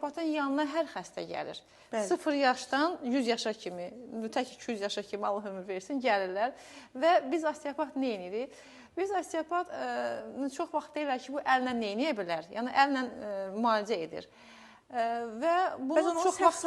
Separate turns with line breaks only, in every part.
osteopatın yanına hər xəstə gəlir.
Bəli.
0 yaşdan 100 yaşa kimi, tək 200 yaşa kimi Allah ömür versin, gəlirlər. Və biz osteopat nə edirik? Biz osteopat çox vaxt deyirlər ki, bu əllə nə edə bilər? Yəni, əllə müalicə edir. Və bunu çox vaxt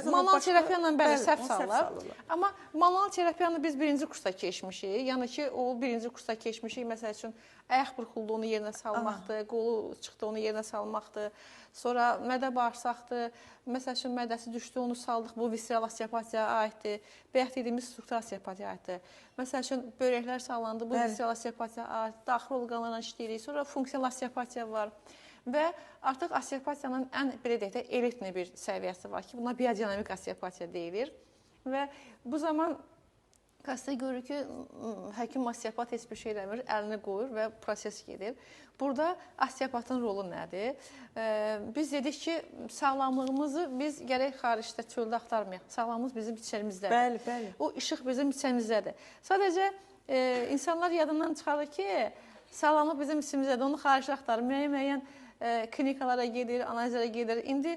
manual terapiya ilə bəli, səhv salırlar. Amma manual terapiyanı biz birinci kursda keçmişik. Yəni ki, o birinci kursda keçmişik. Məsəl üçün, ayaq burxulduğunu yerinə salmaqdır, qolu çıxdığını yerinə salmaqdır. Sonra mədə bağırsaqdır. Məsəl üçün, mədəsi düşdü, onu saldıq. Bu visceral osteopatiyaya aiddir. Bayaq dediyimiz struktural osteopatiyaya aiddir. Məsəl üçün, börəklər sallandı. Bu visceral osteopatiyaya aid. Daxil orqanlarla işləyirik. Sonra funksional osteopatiya var. Və artıq osteopatiyanın ən, belə deyək də, elitli bir səviyyəsi var ki, buna biodinamik osteopatiya deyilir. Və bu zaman xəstə görür ki, həkim osteopat heç bir şey eləmir, əlini qoyur və proses gedir. Burada osteopatın rolu nədir? Biz dedik ki, sağlamlığımızı biz gərək xaricdə, çöldə axtarmayaq. Sağlamlığımız bizim içərimizdə.
Bəli, bəli.
O işıq bizim içərimizdə. Sadəcə insanlar yadından çıxarır ki, sağlamlıq bizim içimizdədir, onu xaricdə axtarır. Müəyyən klinikalara gedir, analizlərə gedir. İndi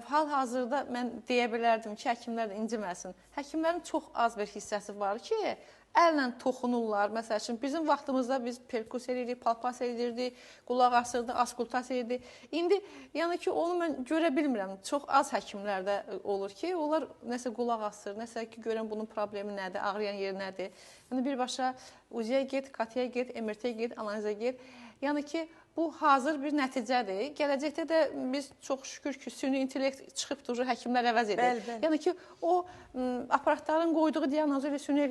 hal-hazırda mən deyə bilərdim ki, həkimlər də inciməsin. Həkimlərin çox az bir hissəsi var ki, əllə toxunurlar. Məsəl üçün, bizim vaxtımızda biz perkus edirdik, palpasiya edirdik, qulaq asırdıq, askultasiya edirdik. İndi, yəni ki, onu mən görə bilmirəm. Çox az həkimlərdə olur ki, onlar nəsə qulaq asır, nəsə ki, görən bunun problemi nədir, ağrıyan yeri nədir. Yəni, birbaşa UZİ-yə get, KT-yə get, MRT-yə get, analizə get. Yəni ki, bu hazır bir nəticədir. Gələcəkdə də biz çox şükür ki, süni intellekt çıxıb durur, həkimlər əvəz edir.
Bəli, bəli.
Yəni ki, o aparatların qoyduğu diaqnozu ilə süni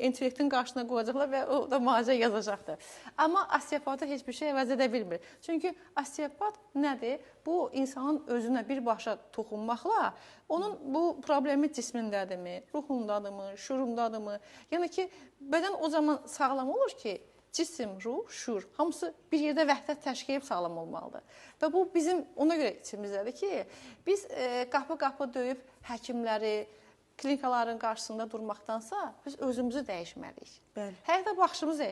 intellektin qarşısına qoyacaqlar və o da müalicə yazacaqdır. Amma osteopatı heç bir şey əvəz edə bilmir. Çünki osteopat nədir? Bu, insanın özünə birbaşa toxunmaqla, onun bu problemi cismindədirmi, ruhundadırmı, şuurundadırmı? Yəni ki, bədən o zaman sağlam olur ki, cisim, ruh, şuur, hamısı bir yerdə vəhdət təşkil edib sağlam olmalıdır. Və bu bizim ona görə içimizdədir ki, biz qapı-qapı döyüb həkimləri, klinikaların qarşısında durmaqdansa biz özümüzü dəyişməliyik. Həyata baxışımızı